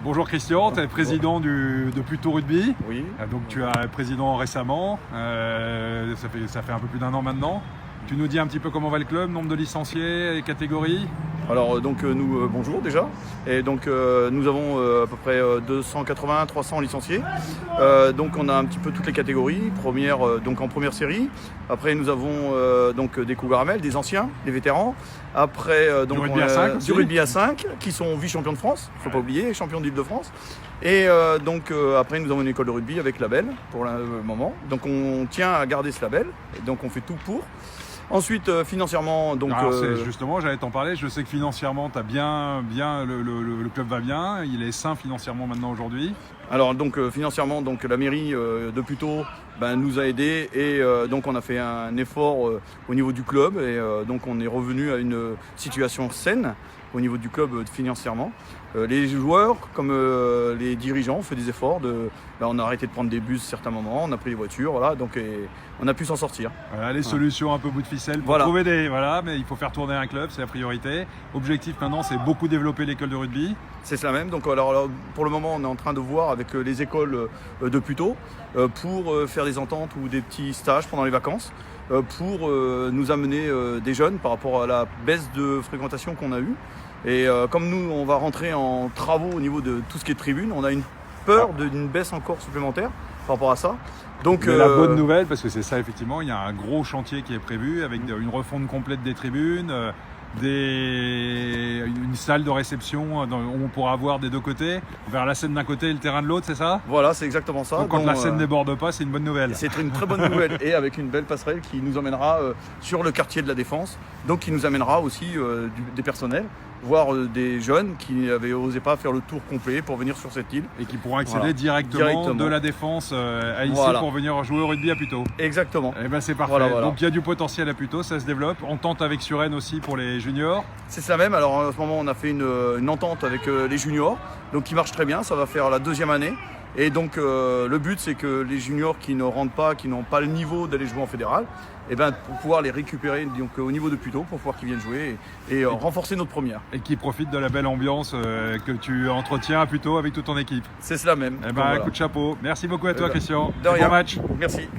Bonjour Christian, tu es président de Puteaux Rugby. Oui. Donc tu es président récemment, ça fait un peu plus d'1 an maintenant. Tu nous dis un petit peu comment va le club, nombre de licenciés, les catégories? Alors nous bonjour déjà. Et donc nous avons à peu près 280-300 licenciés. Donc on a un petit peu toutes les catégories. Donc en première série. Après nous avons donc des Cougaramel, des anciens, des vétérans. Après donc du rugby à 5 qui sont vice-champions de France, faut pas oublier, champions d'Île-de-France. Et après nous avons une école de rugby avec label pour le moment. Donc on tient à garder ce label. Et donc on fait tout pour. Ensuite, financièrement, donc. Alors, justement, j'allais t'en parler. Je sais que financièrement, le club va bien. Il est sain financièrement maintenant aujourd'hui. Alors donc financièrement, donc la mairie de Puteaux nous a aidés et donc on a fait un effort au niveau du club et donc on est revenu à une situation saine au niveau du club financièrement. Les joueurs comme les dirigeants ont fait des efforts. On a arrêté de prendre des bus à certains moments, on a pris des voitures, voilà, donc on a pu s'en sortir. Voilà, les solutions un peu bout de ficelle pour trouver mais il faut faire tourner un club, c'est la priorité. Objectif maintenant, c'est beaucoup développer l'école de rugby. C'est cela même. Donc alors, pour le moment, on est en train de voir avec les écoles de Puteaux pour faire des ententes ou des petits stages pendant les vacances pour nous amener des jeunes par rapport à la baisse de fréquentation qu'on a eue. Et comme nous, on va rentrer en travaux au niveau de tout ce qui est tribune, on a une peur d'une baisse encore supplémentaire par rapport à ça. Donc, la bonne nouvelle, parce que c'est ça effectivement, il y a un gros chantier qui est prévu avec une refonte complète des tribunes, une salle de réception où on pourra avoir des deux côtés, vers la scène d'un côté et le terrain de l'autre, c'est ça? Voilà, c'est exactement ça. Donc quand la scène déborde pas, c'est une bonne nouvelle. C'est une très bonne nouvelle et avec une belle passerelle qui nous emmènera sur le quartier de la Défense, donc qui nous amènera aussi des personnels, voire des jeunes qui n'avaient osé pas faire le tour complet pour venir sur cette île. Et qui pourront accéder directement de la Défense à ici pour venir jouer au rugby à Puteaux. Exactement. Et ben c'est parfait. Voilà. Donc il y a du potentiel à Puteaux, ça se développe. On tente avec Suresnes aussi pour les juniors. C'est ça même. Alors en ce moment on a fait une entente avec les juniors, donc qui marche très bien. Ça va faire la 2e année. Et donc le but c'est que les juniors qui ne rentrent pas, qui n'ont pas le niveau d'aller jouer en fédéral, pour pouvoir les récupérer donc, au niveau de Puteaux pour pouvoir qu'ils viennent jouer et renforcer notre première. Et qui profitent de la belle ambiance que tu entretiens à Puteaux avec toute ton équipe. C'est cela même. Coup de chapeau. Merci beaucoup à toi Christian. De rien. Bon match. Merci.